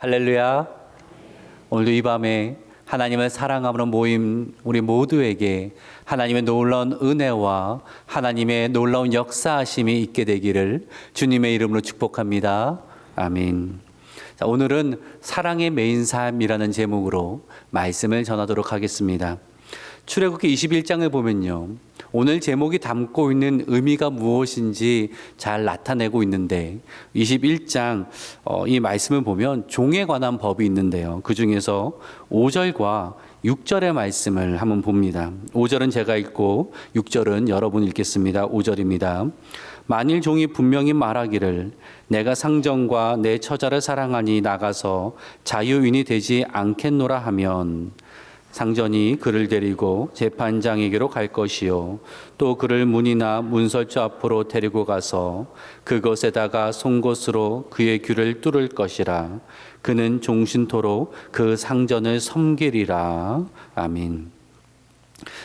할렐루야. 오늘도 이 밤에 하나님을 사랑하는 모임 우리 모두에게 하나님의 놀라운 은혜와 하나님의 놀라운 역사하심이 있게 되기를 주님의 이름으로 축복합니다. 아멘. 자, 오늘은 사랑의 메인 삶이라는 제목으로 말씀을 전하도록 하겠습니다. 출애굽기 21장을 보면요, 오늘 제목이 담고 있는 의미가 무엇인지 잘 나타내고 있는데 21장 이 말씀을 보면 종에 관한 법이 있는데요, 그 중에서 5절과 6절의 말씀을 한번 봅니다. 5절은 제가 읽고 6절은 여러분 읽겠습니다. 5절입니다. 만일 종이 분명히 말하기를 내가 상전과 내 처자를 사랑하니 나가서 자유인이 되지 않겠노라 하면 상전이 그를 데리고 재판장에게로 갈 것이요, 또 그를 문이나 문설주 앞으로 데리고 가서 그것에다가 송곳으로 그의 귀를 뚫을 것이라. 그는 종신토록 그 상전을 섬기리라. 아멘.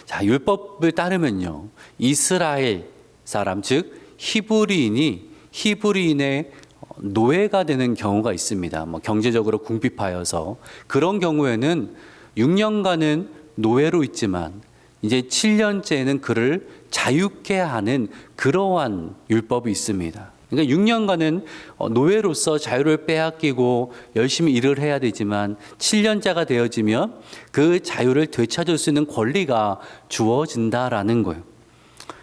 자, 율법을 따르면요, 이스라엘 사람 즉 히브리인의 노예가 되는 경우가 있습니다. 경제적으로 궁핍하여서 그런 경우에는 6년간은 노예로 있지만 이제 7년째에는 그를 자유케 하는 그러한 율법이 있습니다. 그러니까 6년간은 노예로서 자유를 빼앗기고 열심히 일을 해야 되지만 7년째가 되어지면 그 자유를 되찾을 수 있는 권리가 주어진다라는 거예요.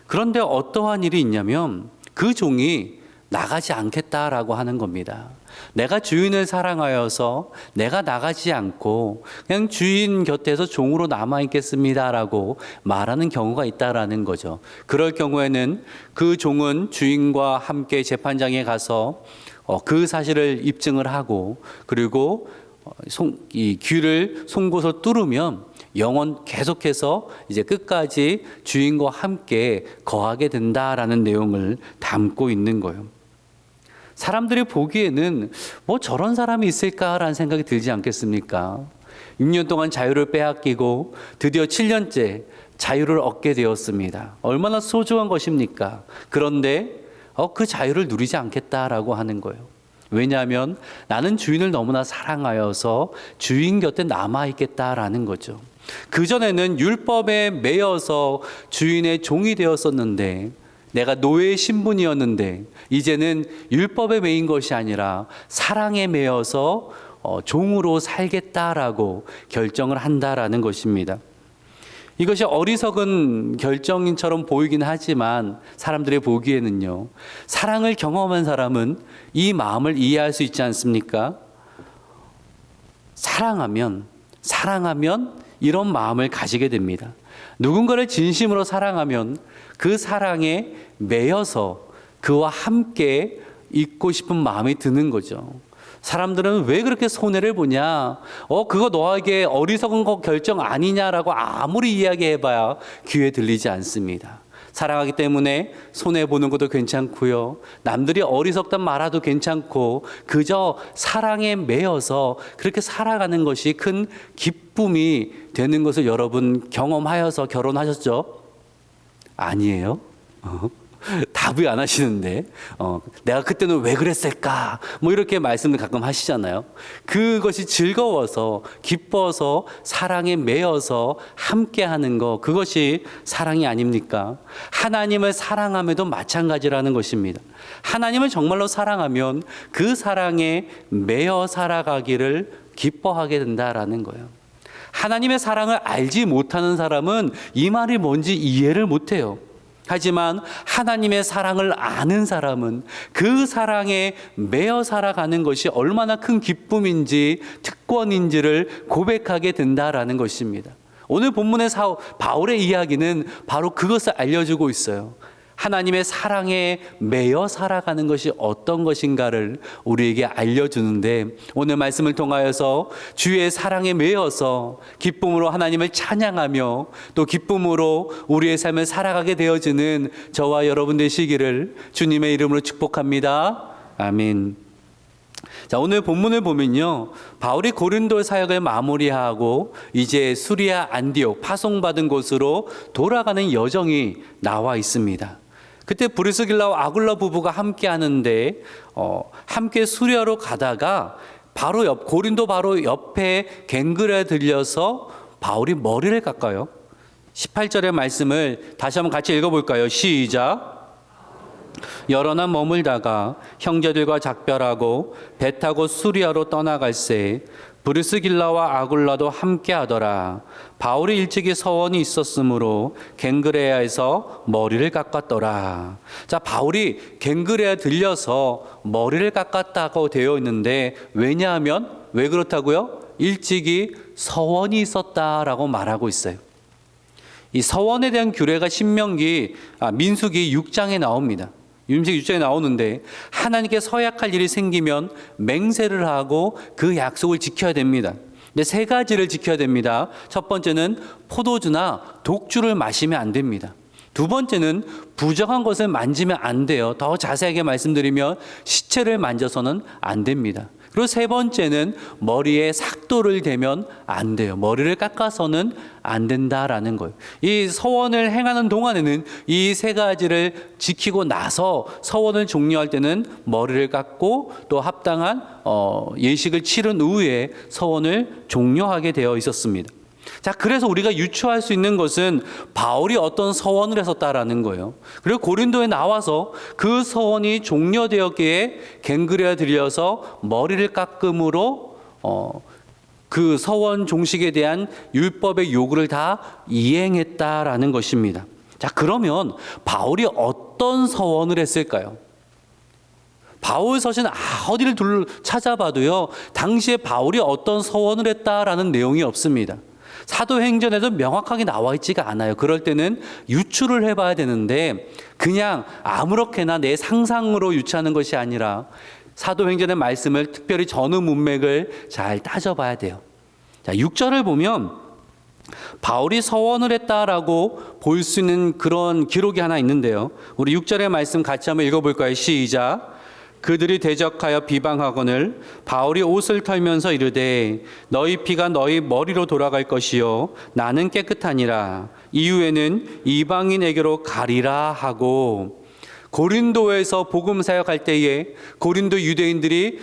그런데 어떠한 일이 있냐면 그 종이 나가지 않겠다라고 하는 겁니다. 내가 주인을 사랑하여서 내가 나가지 않고 그냥 주인 곁에서 종으로 남아있겠습니다라고 말하는 경우가 있다라는 거죠. 그럴 경우에는 그 종은 주인과 함께 재판장에 가서 그 사실을 입증을 하고, 그리고 이 귀를 송곳으로 뚫으면 영원 계속해서 이제 끝까지 주인과 함께 거하게 된다라는 내용을 담고 있는 거예요. 사람들이 보기에는 저런 사람이 있을까라는 생각이 들지 않겠습니까? 6년 동안 자유를 빼앗기고 드디어 7년째 자유를 얻게 되었습니다. 얼마나 소중한 것입니까? 그런데 그 자유를 누리지 않겠다라고 하는 거예요. 왜냐하면 나는 주인을 너무나 사랑하여서 주인 곁에 남아있겠다라는 거죠. 그전에는 율법에 매여서 주인의 종이 되었었는데, 내가 노예의 신분이었는데 이제는 율법에 매인 것이 아니라 사랑에 매여서 종으로 살겠다라고 결정을 한다라는 것입니다. 이것이 어리석은 결정처럼 보이긴 하지만 사람들이 보기에는요, 사랑을 경험한 사람은 이 마음을 이해할 수 있지 않습니까? 사랑하면 이런 마음을 가지게 됩니다. 누군가를 진심으로 사랑하면 그 사랑에 매여서 그와 함께 있고 싶은 마음이 드는 거죠. 사람들은 왜 그렇게 손해를 보냐? 그거 너에게 어리석은 거 결정 아니냐라고 아무리 이야기해봐야 귀에 들리지 않습니다. 사랑하기 때문에 손해보는 것도 괜찮고요, 남들이 어리석단 말아도 괜찮고, 그저 사랑에 매여서 그렇게 살아가는 것이 큰 기쁨이 되는 것을 여러분 경험하여서 결혼하셨죠? 아니에요? 답을 안 하시는데 내가 그때는 왜 그랬을까? 이렇게 말씀을 가끔 하시잖아요. 그것이 즐거워서 기뻐서 사랑에 매여서 함께하는 것, 그것이 사랑이 아닙니까? 하나님을 사랑함에도 마찬가지라는 것입니다. 하나님을 정말로 사랑하면 그 사랑에 매여 살아가기를 기뻐하게 된다라는 거예요. 하나님의 사랑을 알지 못하는 사람은 이 말이 뭔지 이해를 못해요. 하지만 하나님의 사랑을 아는 사람은 그 사랑에 매여 살아가는 것이 얼마나 큰 기쁨인지 특권인지를 고백하게 된다라는 것입니다. 오늘 본문의 바울의 이야기는 바로 그것을 알려주고 있어요. 하나님의 사랑에 매여 살아가는 것이 어떤 것인가를 우리에게 알려주는데, 오늘 말씀을 통하여서 주의 사랑에 매여서 기쁨으로 하나님을 찬양하며 또 기쁨으로 우리의 삶을 살아가게 되어지는 저와 여러분 되시기를 주님의 이름으로 축복합니다. 아멘. 자, 오늘 본문을 보면요, 바울이 고린도 사역을 마무리하고 이제 수리아 안디옥 파송받은 곳으로 돌아가는 여정이 나와 있습니다. 그때 브리스길라와 아굴라 부부가 함께 하는데 함께 수리아로 가다가 바로 고린도 바로 옆에 갱그레 들려서 바울이 머리를 깎아요. 18절의 말씀을 다시 한번 같이 읽어볼까요? 시작. 여러 날 머물다가 형제들과 작별하고 배 타고 수리아로 떠나갈새 브리스길라와 아굴라도 함께 하더라. 바울이 일찍이 서원이 있었으므로 갱그레아에서 머리를 깎았더라. 자, 바울이 갱그레아 들려서 머리를 깎았다고 되어 있는데 왜냐하면 왜 그렇다고요? 일찍이 서원이 있었다라고 말하고 있어요. 이 서원에 대한 규례가 민수기 6장에 나옵니다. 민수기 6장에 나오는데 하나님께 서약할 일이 생기면 맹세를 하고 그 약속을 지켜야 됩니다. 근데 세 가지를 지켜야 됩니다. 첫 번째는 포도주나 독주를 마시면 안 됩니다. 두 번째는 부정한 것을 만지면 안 돼요. 더 자세하게 말씀드리면 시체를 만져서는 안 됩니다. 그리고 세 번째는 머리에 삭도를 대면 안 돼요. 머리를 깎아서는 안 된다라는 거예요. 이 서원을 행하는 동안에는 이 세 가지를 지키고 나서 서원을 종료할 때는 머리를 깎고 또 합당한 예식을 치른 후에 서원을 종료하게 되어 있었습니다. 자, 그래서 우리가 유추할 수 있는 것은 바울이 어떤 서원을 했었다라는 거예요. 그리고 고린도에 나와서 그 서원이 종료되었기에 갱그레아 들려서 머리를 깎음으로 그 서원 종식에 대한 율법의 요구를 다 이행했다라는 것입니다. 자, 그러면 바울이 어떤 서원을 했을까요? 바울 서신 어디를 찾아봐도요, 당시에 바울이 어떤 서원을 했다라는 내용이 없습니다. 사도행전에도 명확하게 나와 있지가 않아요. 그럴 때는 유추를 해봐야 되는데 그냥 아무렇게나 내 상상으로 유추하는 것이 아니라 사도행전의 말씀을 특별히 전후 문맥을 잘 따져봐야 돼요. 자, 6절을 보면 바울이 서원을 했다라고 볼 수 있는 그런 기록이 하나 있는데요. 우리 6절의 말씀 같이 한번 읽어볼까요? 시작. 그들이 대적하여 비방하거늘 바울이 옷을 털면서 이르되 너희 피가 너희 머리로 돌아갈 것이요 나는 깨끗하니라. 이후에는 이방인에게로 가리라 하고, 고린도에서 복음 사역할 때에 고린도 유대인들이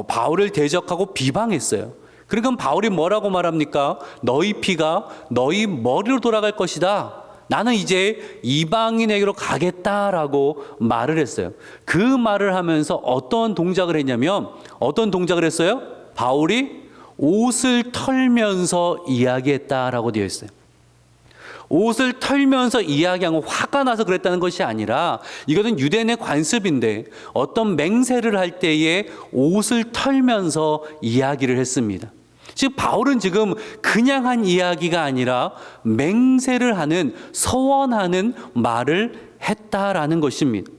바울을 대적하고 비방했어요. 그러니까 바울이 뭐라고 말합니까? 너희 피가 너희 머리로 돌아갈 것이다. 나는 이제 이방인에게로 가겠다라고 말을 했어요. 그 말을 하면서 어떤 동작을 했냐면, 어떤 동작을 했어요? 바울이 옷을 털면서 이야기했다라고 되어 있어요. 옷을 털면서 이야기한 건 화가 나서 그랬다는 것이 아니라 이것은 유대인의 관습인데 어떤 맹세를 할 때에 옷을 털면서 이야기를 했습니다. 즉 바울은 지금 그냥 한 이야기가 아니라 맹세를 하는, 서원하는 말을 했다라는 것입니다.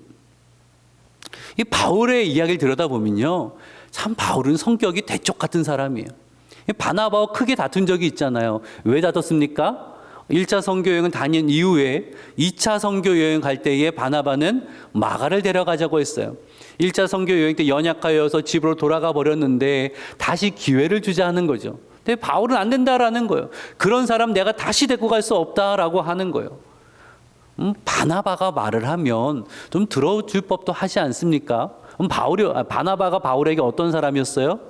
이 바울의 이야기를 들여다보면요, 참 바울은 성격이 대쪽 같은 사람이에요. 바나바와 크게 다툰 적이 있잖아요. 왜 다퉜습니까? 1차 선교여행을 다닌 이후에 2차 선교여행 갈 때에 바나바는 마가를 데려가자고 했어요. 1차 선교여행 때 연약하여서 집으로 돌아가 버렸는데 다시 기회를 주자 하는 거죠. 근데 바울은 안 된다라는 거예요. 그런 사람 내가 다시 데리고 갈 수 없다라고 하는 거예요. 바나바가 말을 하면 좀 들어줄 법도 하지 않습니까? 바나바가 바울에게 어떤 사람이었어요?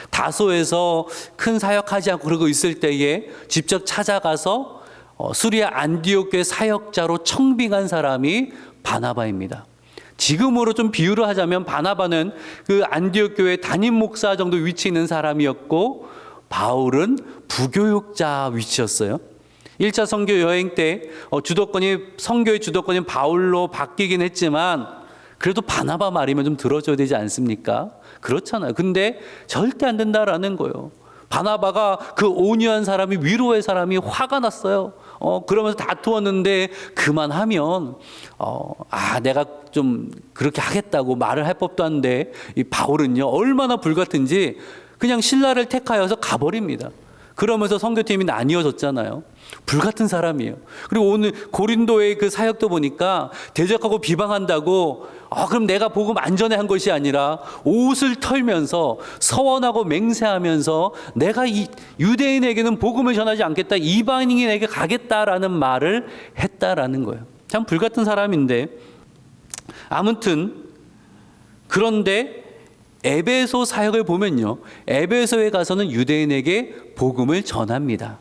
다소에서 큰 사역하지 않고 그러고 있을 때에 직접 찾아가서 수리아 안디옥 교회 사역자로 청빙한 사람이 바나바입니다. 지금으로 좀 비유를 하자면 바나바는 그 안디옥 교회 담임 목사 정도 위치에 있는 사람이었고 바울은 부교육자 위치였어요. 1차 선교 여행 때 선교의 주도권이 바울로 바뀌긴 했지만 그래도 바나바 말이면 좀 들어줘야 되지 않습니까? 그렇잖아요. 근데 절대 안 된다라는 거예요. 바나바가 그 온유한 사람이, 위로의 사람이 화가 났어요. 그러면서 다투었는데 그만하면 내가 좀 그렇게 하겠다고 말을 할 법도 한데, 이 바울은요 얼마나 불같은지 그냥 신라를 택하여서 가버립니다. 그러면서 선교팀이 나뉘어졌잖아요. 불같은 사람이에요. 그리고 오늘 고린도의 그 사역도 보니까 대적하고 비방한다고 그럼 내가 복음 안 전해 한 것이 아니라 옷을 털면서 서원하고 맹세하면서 내가 이 유대인에게는 복음을 전하지 않겠다, 이방인에게 가겠다라는 말을 했다라는 거예요. 참 불같은 사람인데, 아무튼 그런데 에베소 사역을 보면요, 에베소에 가서는 유대인에게 복음을 전합니다.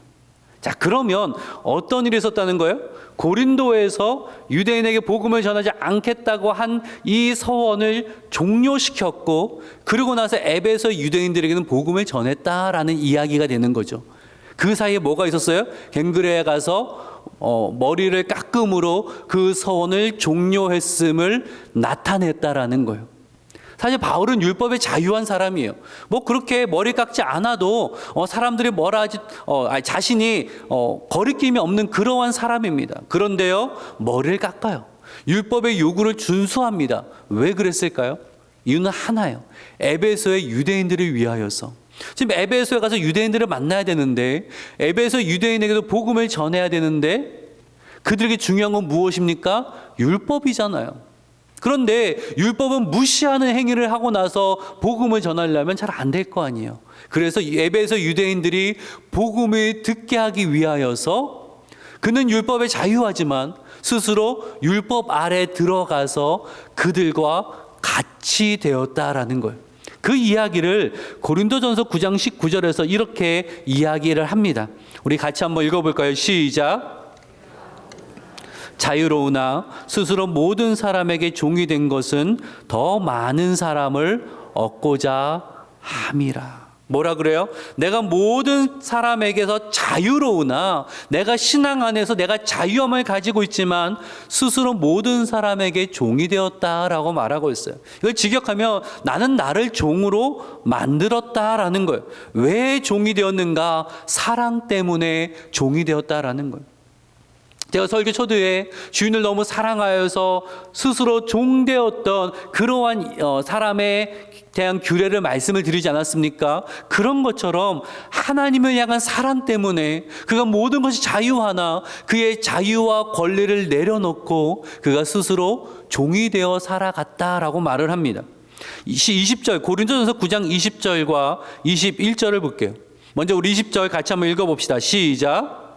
자, 그러면 어떤 일이 있었다는 거예요? 고린도에서 유대인에게 복음을 전하지 않겠다고 한 이 서원을 종료시켰고, 그리고 나서 에베소 유대인들에게는 복음을 전했다라는 이야기가 되는 거죠. 그 사이에 뭐가 있었어요? 갱그레에 가서 머리를 깎음으로 그 서원을 종료했음을 나타냈다라는 거예요. 사실 바울은 율법에 자유한 사람이에요. 뭐 그렇게 머리 깎지 않아도 사람들이 뭐라 하지 자신이 거리낌이 없는 그러한 사람입니다. 그런데요, 머리를 깎아요. 율법의 요구를 준수합니다. 왜 그랬을까요? 이유는 하나예요. 에베소의 유대인들을 위하여서. 지금 에베소에 가서 유대인들을 만나야 되는데, 에베소 유대인에게도 복음을 전해야 되는데, 그들에게 중요한 건 무엇입니까? 율법이잖아요. 그런데 율법은 무시하는 행위를 하고 나서 복음을 전하려면 잘 안 될 거 아니에요. 그래서 에베소 유대인들이 복음을 듣게 하기 위하여서, 그는 율법에 자유하지만 스스로 율법 아래 들어가서 그들과 같이 되었다라는 거예요. 그 이야기를 고린도전서 9장 19절에서 이렇게 이야기를 합니다. 우리 같이 한번 읽어볼까요? 시작. 자유로우나 스스로 모든 사람에게 종이 된 것은 더 많은 사람을 얻고자 함이라. 뭐라 그래요? 내가 모든 사람에게서 자유로우나, 내가 신앙 안에서 내가 자유함을 가지고 있지만 스스로 모든 사람에게 종이 되었다라고 말하고 있어요. 이걸 직역하면 나는 나를 종으로 만들었다라는 거예요. 왜 종이 되었는가? 사랑 때문에 종이 되었다라는 거예요. 제가 설교 초두에 주인을 너무 사랑하여서 스스로 종되었던 그러한 사람에 대한 규례를 말씀을 드리지 않았습니까? 그런 것처럼 하나님을 향한 사랑 때문에 그가 모든 것이 자유하나 그의 자유와 권리를 내려놓고 그가 스스로 종이 되어 살아갔다라고 말을 합니다. 20절, 고린도전서 9장 20절과 21절을 볼게요. 먼저 우리 20절 같이 한번 읽어봅시다. 시작.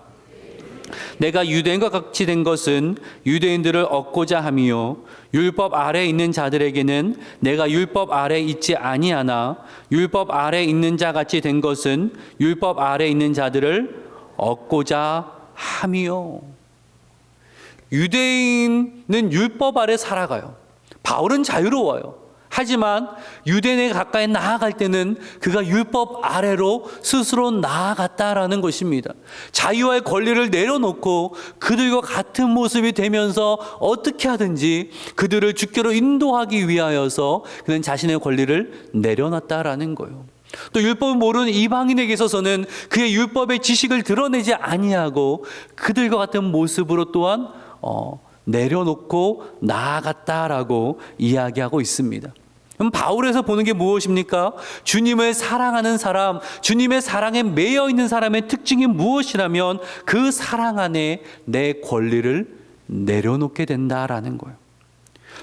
내가 유대인과 같이 된 것은 유대인들을 얻고자 함이요 율법 아래 있는 자들에게는 내가 율법 아래 있지 아니하나 율법 아래 있는 자 같이 된 것은 율법 아래 있는 자들을 얻고자 함이요. 유대인은 율법 아래 살아가요. 바울은 자유로워요. 하지만 유대인에 가까이 나아갈 때는 그가 율법 아래로 스스로 나아갔다라는 것입니다. 자유와의 권리를 내려놓고 그들과 같은 모습이 되면서 어떻게 하든지 그들을 주께로 인도하기 위하여서 그는 자신의 권리를 내려놨다라는 거예요. 또 율법을 모르는 이방인에게 있어서는 그의 율법의 지식을 드러내지 아니하고 그들과 같은 모습으로 또한 내려놓고 나아갔다라고 이야기하고 있습니다. 그럼 바울에서 보는 게 무엇입니까? 주님을 사랑하는 사람, 주님의 사랑에 매여 있는 사람의 특징이 무엇이라면 그 사랑 안에 내 권리를 내려놓게 된다라는 거예요.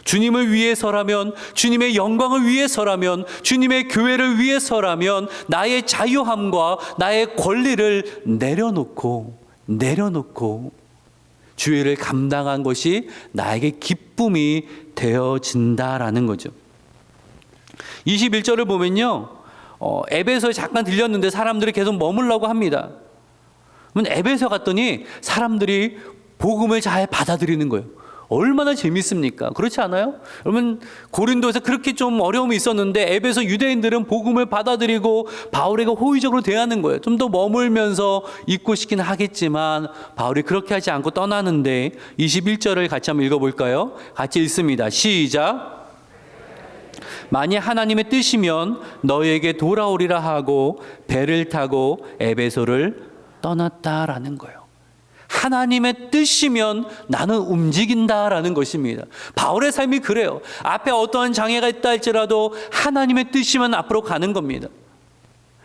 주님을 위해서라면, 주님의 영광을 위해서라면, 주님의 교회를 위해서라면 나의 자유함과 나의 권리를 내려놓고 주의를 감당한 것이 나에게 기쁨이 되어진다라는 거죠. 21절을 보면요, 에베소에 잠깐 들렸는데 사람들이 계속 머물라고 합니다. 그러면 에베소 갔더니 사람들이 복음을 잘 받아들이는 거예요. 얼마나 재밌습니까? 그렇지 않아요? 여러분, 고린도에서 그렇게 좀 어려움이 있었는데 에베소 유대인들은 복음을 받아들이고 바울에게 호의적으로 대하는 거예요. 좀 더 머물면서 있고 싶긴 하겠지만 바울이 그렇게 하지 않고 떠나는데 21절을 같이 한번 읽어볼까요? 같이 읽습니다. 시작. 만약 하나님의 뜻이면 너희에게 돌아오리라 하고 배를 타고 에베소를 떠났다라는 거예요. 하나님의 뜻이면 나는 움직인다라는 것입니다. 바울의 삶이 그래요. 앞에 어떠한 장애가 있다 할지라도 하나님의 뜻이면 앞으로 가는 겁니다.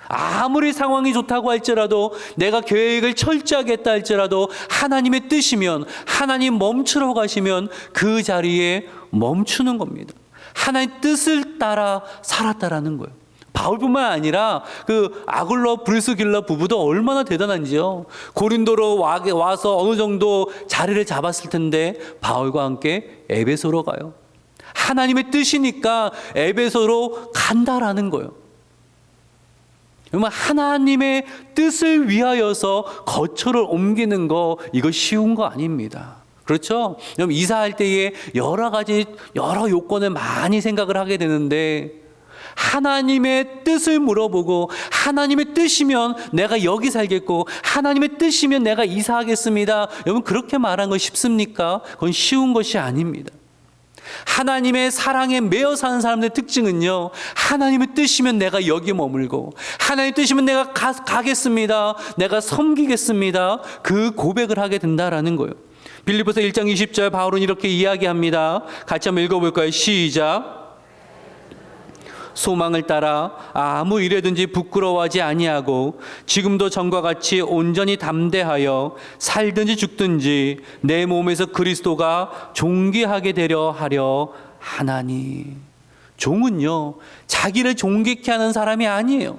아무리 상황이 좋다고 할지라도 내가 계획을 철저하게 했다 할지라도 하나님의 뜻이면, 하나님 멈추러 가시면 그 자리에 멈추는 겁니다. 하나님의 뜻을 따라 살았다라는 거예요. 바울뿐만 아니라 그 아굴러 브리스길라 부부도 얼마나 대단한지요. 고린도로 와서 어느 정도 자리를 잡았을 텐데 바울과 함께 에베소로 가요. 하나님의 뜻이니까 에베소로 간다라는 거예요. 그러면 하나님의 뜻을 위하여서 거처를 옮기는 거, 이거 쉬운 거 아닙니다. 그렇죠? 그럼 이사할 때에 여러 요건을 많이 생각을 하게 되는데, 하나님의 뜻을 물어보고, 하나님의 뜻이면 내가 여기 살겠고, 하나님의 뜻이면 내가 이사하겠습니다. 여러분, 그렇게 말한 건 쉽습니까? 그건 쉬운 것이 아닙니다. 하나님의 사랑에 매여 사는 사람들의 특징은요, 하나님의 뜻이면 내가 여기 머물고, 하나님의 뜻이면 내가 가겠습니다, 내가 섬기겠습니다, 그 고백을 하게 된다라는 거예요. 빌립보서 1장 20절 바울은 이렇게 이야기합니다. 같이 한번 읽어볼까요? 시작. 소망을 따라 아무 일에든지 부끄러워하지 아니하고 지금도 전과 같이 온전히 담대하여 살든지 죽든지 내 몸에서 그리스도가 존귀하게 되려 하려 하나니. 종은요, 자기를 존귀케 하는 사람이 아니에요.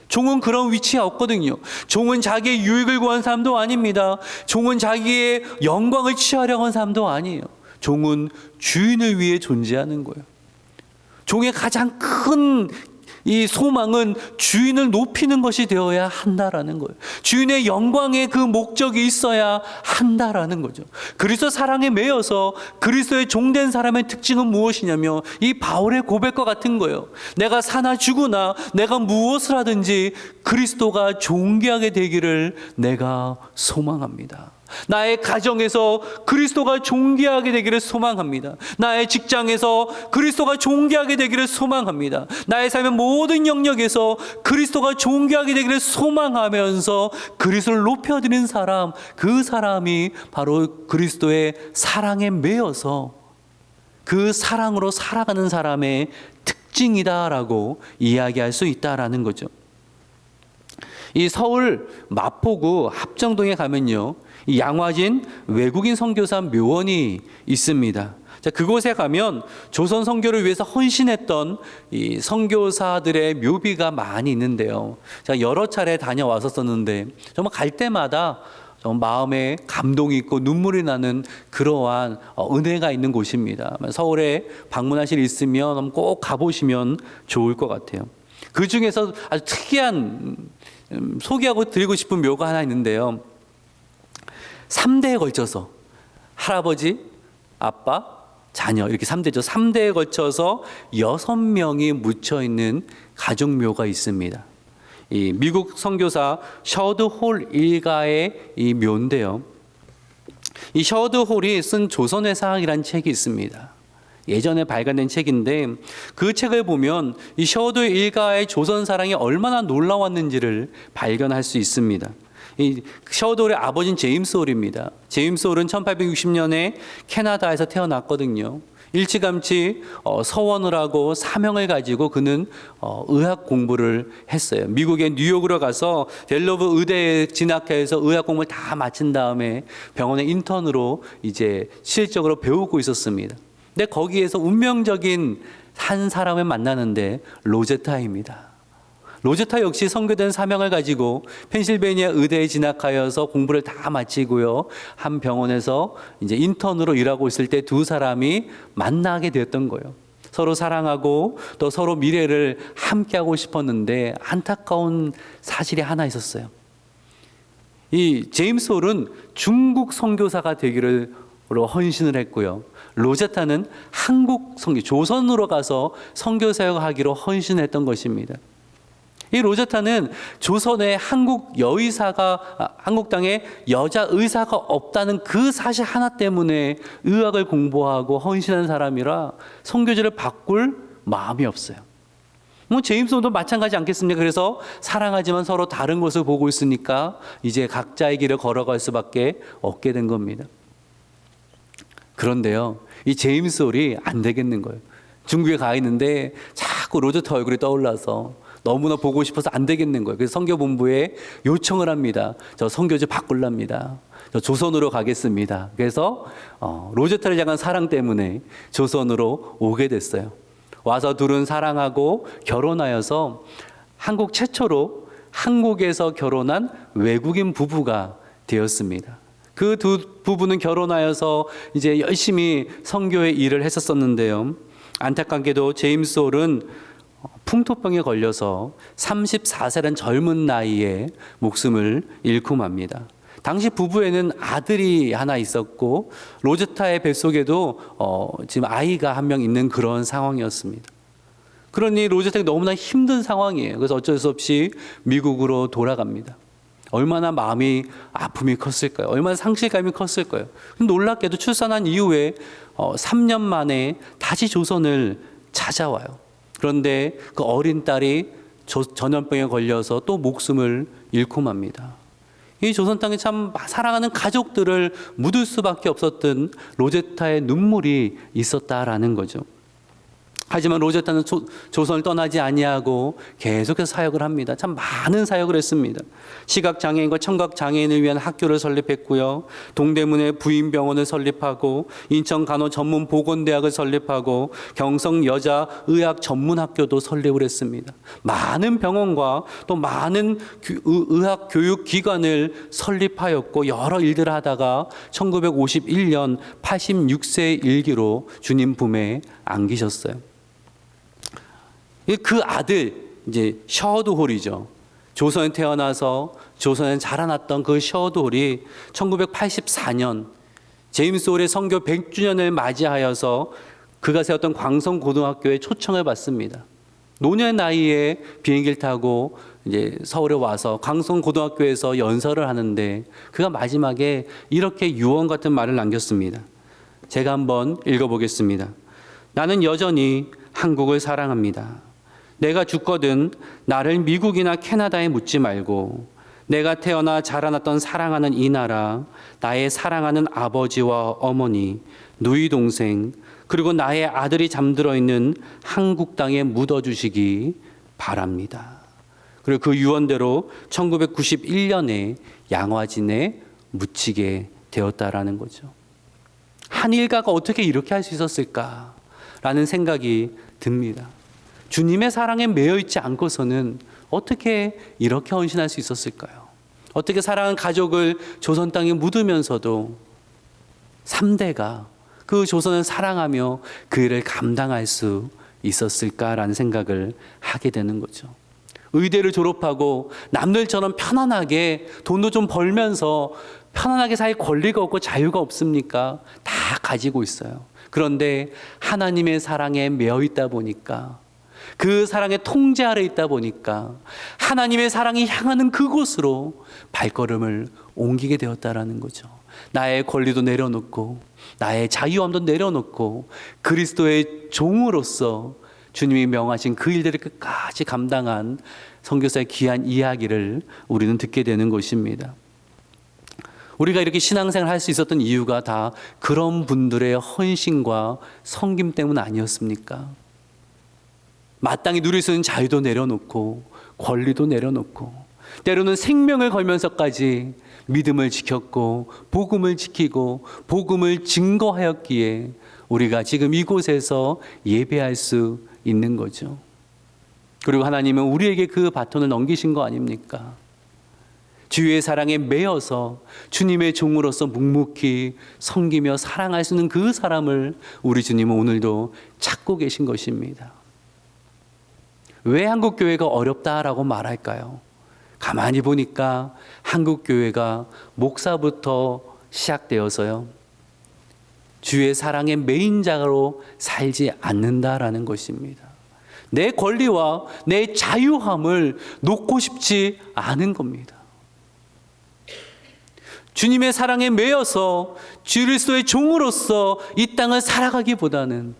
종은 그런 위치가 없거든요. 종은 자기의 유익을 구한 사람도 아닙니다. 종은 자기의 영광을 취하려고 하는 사람도 아니에요. 종은 주인을 위해 존재하는 거예요. 종의 가장 큰 이 소망은 주인을 높이는 것이 되어야 한다라는 거예요. 주인의 영광의 그 목적이 있어야 한다라는 거죠. 그리스도 사랑에 매여서 그리스도의 종된 사람의 특징은 무엇이냐면, 이 바울의 고백과 같은 거예요. 내가 사나 죽으나 내가 무엇을 하든지 그리스도가 존귀하게 되기를 내가 소망합니다. 나의 가정에서 그리스도가 존귀하게 되기를 소망합니다. 나의 직장에서 그리스도가 존귀하게 되기를 소망합니다. 나의 삶의 모든 영역에서 그리스도가 존귀하게 되기를 소망하면서 그리스도를 높여드리는 사람, 그 사람이 바로 그리스도의 사랑에 매여서 그 사랑으로 살아가는 사람의 특징이다라고 이야기할 수 있다라는 거죠. 이 서울 마포구 합정동에 가면요, 이 양화진 외국인 선교사 묘원이 있습니다. 자, 그곳에 가면 조선 선교를 위해서 헌신했던 이 선교사들의 묘비가 많이 있는데요. 제가 여러 차례 다녀왔었는데 정말 갈 때마다 정말 마음에 감동이 있고 눈물이 나는 그러한 은혜가 있는 곳입니다. 서울에 방문하실 일 있으면 꼭 가보시면 좋을 것 같아요. 그 중에서 아주 특이한 소개하고 드리고 싶은 묘가 하나 있는데요. 3대에 걸쳐서 할아버지, 아빠, 자녀, 이렇게 3대죠. 3대에 걸쳐서 6명이 묻혀있는 가족묘가 있습니다. 이 미국 선교사 셔드 홀 일가의 이 묘인데요. 이 셔드 홀이 쓴 조선의 사학이라는 책이 있습니다. 예전에 발간된 책인데, 그 책을 보면 이 셔드 일가의 조선 사랑이 얼마나 놀라웠는지를 발견할 수 있습니다. 이 셔드 홀의 아버지는 제임스 홀입니다. 제임스 홀은 1860년에 캐나다에서 태어났거든요. 일찌감치 서원을 하고 사명을 가지고 그는 의학 공부를 했어요. 미국의 뉴욕으로 가서 델러브 의대에 진학해서 의학 공부를 다 마친 다음에 병원의 인턴으로 이제 실질적으로 배우고 있었습니다. 근데 거기에서 운명적인 한 사람을 만나는데 로제타입니다. 로제타 역시 선교된 사명을 가지고 펜실베니아 의대에 진학하여서 공부를 다 마치고요, 한 병원에서 이제 인턴으로 일하고 있을 때 두 사람이 만나게 되었던 거예요. 서로 사랑하고 또 서로 미래를 함께하고 싶었는데 안타까운 사실이 하나 있었어요. 이 제임스 홀은 중국 선교사가 되기로 헌신을 했고요, 로제타는 한국 선교, 조선으로 가서 선교 사역하기로 헌신했던 것입니다. 이 로제타는 조선의 한국 땅에 여자 의사가 없다는 그 사실 하나 때문에 의학을 공부하고 헌신한 사람이라 선교지를 바꿀 마음이 없어요. 제임스도 마찬가지 않겠습니까? 그래서 사랑하지만 서로 다른 곳을 보고 있으니까 이제 각자의 길을 걸어갈 수밖에 없게 된 겁니다. 그런데요, 이 제임스 홀이 안 되겠는 거예요. 중국에 가 있는데 자꾸 로제타 얼굴이 떠올라서 너무나 보고 싶어서 안 되겠는 거예요. 그래서 선교본부에 요청을 합니다. 저 선교지 바꿀랍니다. 저 조선으로 가겠습니다. 그래서 로제타를 향한 사랑 때문에 조선으로 오게 됐어요. 와서 둘은 사랑하고 결혼하여서 한국 최초로 한국에서 결혼한 외국인 부부가 되었습니다. 그 두 부부는 결혼하여서 이제 열심히 선교의 일을 했었는데요. 안타깝게도 제임스 홀은 풍토병에 걸려서 34세라는 젊은 나이에 목숨을 잃고 맙니다. 당시 부부에는 아들이 하나 있었고 로제타의 뱃속에도 지금 아이가 한 명 있는 그런 상황이었습니다. 그러니 로제타가 너무나 힘든 상황이에요. 그래서 어쩔 수 없이 미국으로 돌아갑니다. 얼마나 마음이 아픔이 컸을까요? 얼마나 상실감이 컸을까요? 놀랍게도 출산한 이후에 3년 만에 다시 조선을 찾아와요. 그런데 그 어린 딸이 전염병에 걸려서 또 목숨을 잃고 맙니다. 이 조선 땅에 참 사랑하는 가족들을 묻을 수밖에 없었던 로제타의 눈물이 있었다라는 거죠. 하지만 로제타는 조선을 떠나지 아니하고 계속해서 사역을 합니다. 참 많은 사역을 했습니다. 시각장애인과 청각장애인을 위한 학교를 설립했고요. 동대문에 부인병원을 설립하고 인천 간호 전문 보건대학을 설립하고 경성 여자의학 전문학교도 설립을 했습니다. 많은 병원과 또 많은 의학 교육기관을 설립하였고 여러 일들을 하다가 1951년 86세 일기로 주님 품에 안기셨어요. 그 아들 이제 셔워드 홀이죠. 조선에 태어나서 조선에 자라났던 그 셔워드 홀이 1984년 제임스 홀의 선교 100주년을 맞이하여서 그가 세웠던 광성고등학교에 초청을 받습니다. 노년의 나이에 비행기를 타고 이제 서울에 와서 광성고등학교에서 연설을 하는데 그가 마지막에 이렇게 유언 같은 말을 남겼습니다. 제가 한번 읽어보겠습니다. 나는 여전히 한국을 사랑합니다. 내가 죽거든 나를 미국이나 캐나다에 묻지 말고 내가 태어나 자라났던 사랑하는 이 나라, 나의 사랑하는 아버지와 어머니, 누이 동생, 그리고 나의 아들이 잠들어 있는 한국 땅에 묻어주시기 바랍니다. 그리고 그 유언대로 1991년에 양화진에 묻히게 되었다라는 거죠. 한 일가가 어떻게 이렇게 할 수 있었을까라는 생각이 듭니다. 주님의 사랑에 매여 있지 않고서는 어떻게 이렇게 헌신할 수 있었을까요? 어떻게 사랑하는 가족을 조선 땅에 묻으면서도 3대가 그 조선을 사랑하며 그 일을 감당할 수 있었을까라는 생각을 하게 되는 거죠. 의대를 졸업하고 남들처럼 편안하게 돈도 좀 벌면서 편안하게 살 권리가 없고 자유가 없습니까? 다 가지고 있어요. 그런데 하나님의 사랑에 매여 있다 보니까 그 사랑의 통제 아래 있다 보니까 하나님의 사랑이 향하는 그곳으로 발걸음을 옮기게 되었다라는 거죠. 나의 권리도 내려놓고 나의 자유함도 내려놓고 그리스도의 종으로서 주님이 명하신 그 일들을 끝까지 감당한 선교사의 귀한 이야기를 우리는 듣게 되는 것입니다. 우리가 이렇게 신앙생활을 할 수 있었던 이유가 다 그런 분들의 헌신과 섬김 때문 아니었습니까? 마땅히 누릴 수 있는 자유도 내려놓고 권리도 내려놓고 때로는 생명을 걸면서까지 믿음을 지켰고 복음을 지키고 복음을 증거하였기에 우리가 지금 이곳에서 예배할 수 있는 거죠. 그리고 하나님은 우리에게 그 바톤을 넘기신 거 아닙니까? 주의 사랑에 매여서 주님의 종으로서 묵묵히 섬기며 사랑할 수 있는 그 사람을 우리 주님은 오늘도 찾고 계신 것입니다. 왜 한국교회가 어렵다라고 말할까요? 가만히 보니까 한국교회가 목사부터 시작되어서요, 주의 사랑의 메인자로 살지 않는다라는 것입니다. 내 권리와 내 자유함을 놓고 싶지 않은 겁니다. 주님의 사랑에 매여서 그리스도의 종으로서 이 땅을 살아가기보다는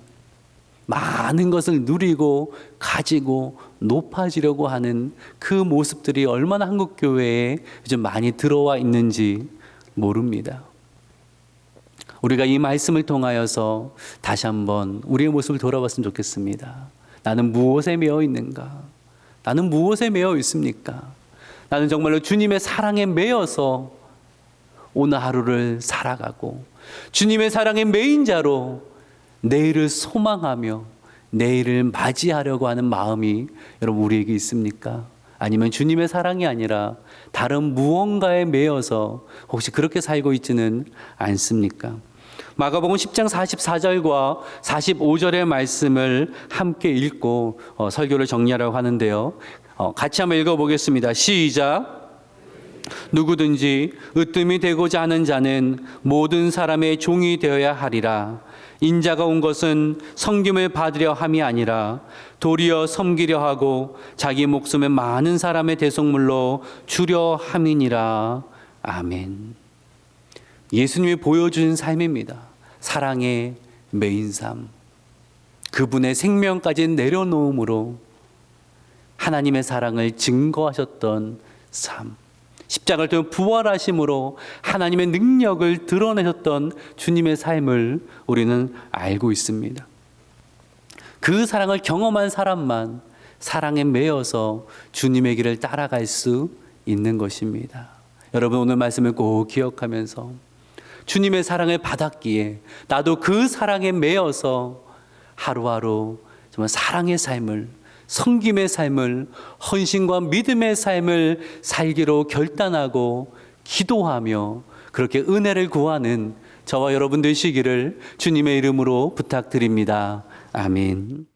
많은 것을 누리고 가지고 높아지려고 하는 그 모습들이 얼마나 한국교회에 요즘 많이 들어와 있는지 모릅니다. 우리가 이 말씀을 통하여서 다시 한번 우리의 모습을 돌아봤으면 좋겠습니다. 나는 무엇에 매여 있는가? 나는 무엇에 매여 있습니까? 나는 정말로 주님의 사랑에 매여서 오늘 하루를 살아가고 주님의 사랑의 메인자로 내일을 소망하며 내일을 맞이하려고 하는 마음이 여러분 우리에게 있습니까? 아니면 주님의 사랑이 아니라 다른 무언가에 매여서 혹시 그렇게 살고 있지는 않습니까? 마가복음 10장 44절과 45절의 말씀을 함께 읽고 설교를 정리하려고 하는데요. 같이 한번 읽어보겠습니다. 시작. 누구든지 으뜸이 되고자 하는 자는 모든 사람의 종이 되어야 하리라. 인자가 온 것은 섬김을 받으려 함이 아니라 도리어 섬기려 하고 자기 목숨을 많은 사람의 대속물로 주려 함이니라. 아멘. 예수님이 보여준 삶입니다. 사랑의 메인 삶. 그분의 생명까지 내려놓음으로 하나님의 사랑을 증거하셨던 삶. 십자가를 통해 부활하심으로 하나님의 능력을 드러내셨던 주님의 삶을 우리는 알고 있습니다. 그 사랑을 경험한 사람만 사랑에 매여서 주님의 길을 따라갈 수 있는 것입니다. 여러분, 오늘 말씀을 꼭 기억하면서 주님의 사랑을 받았기에 나도 그 사랑에 매여서 하루하루 정말 사랑의 삶을, 섬김의 삶을, 헌신과 믿음의 삶을 살기로 결단하고 기도하며 그렇게 은혜를 구하는 저와 여러분 되시기를 주님의 이름으로 부탁드립니다. 아멘.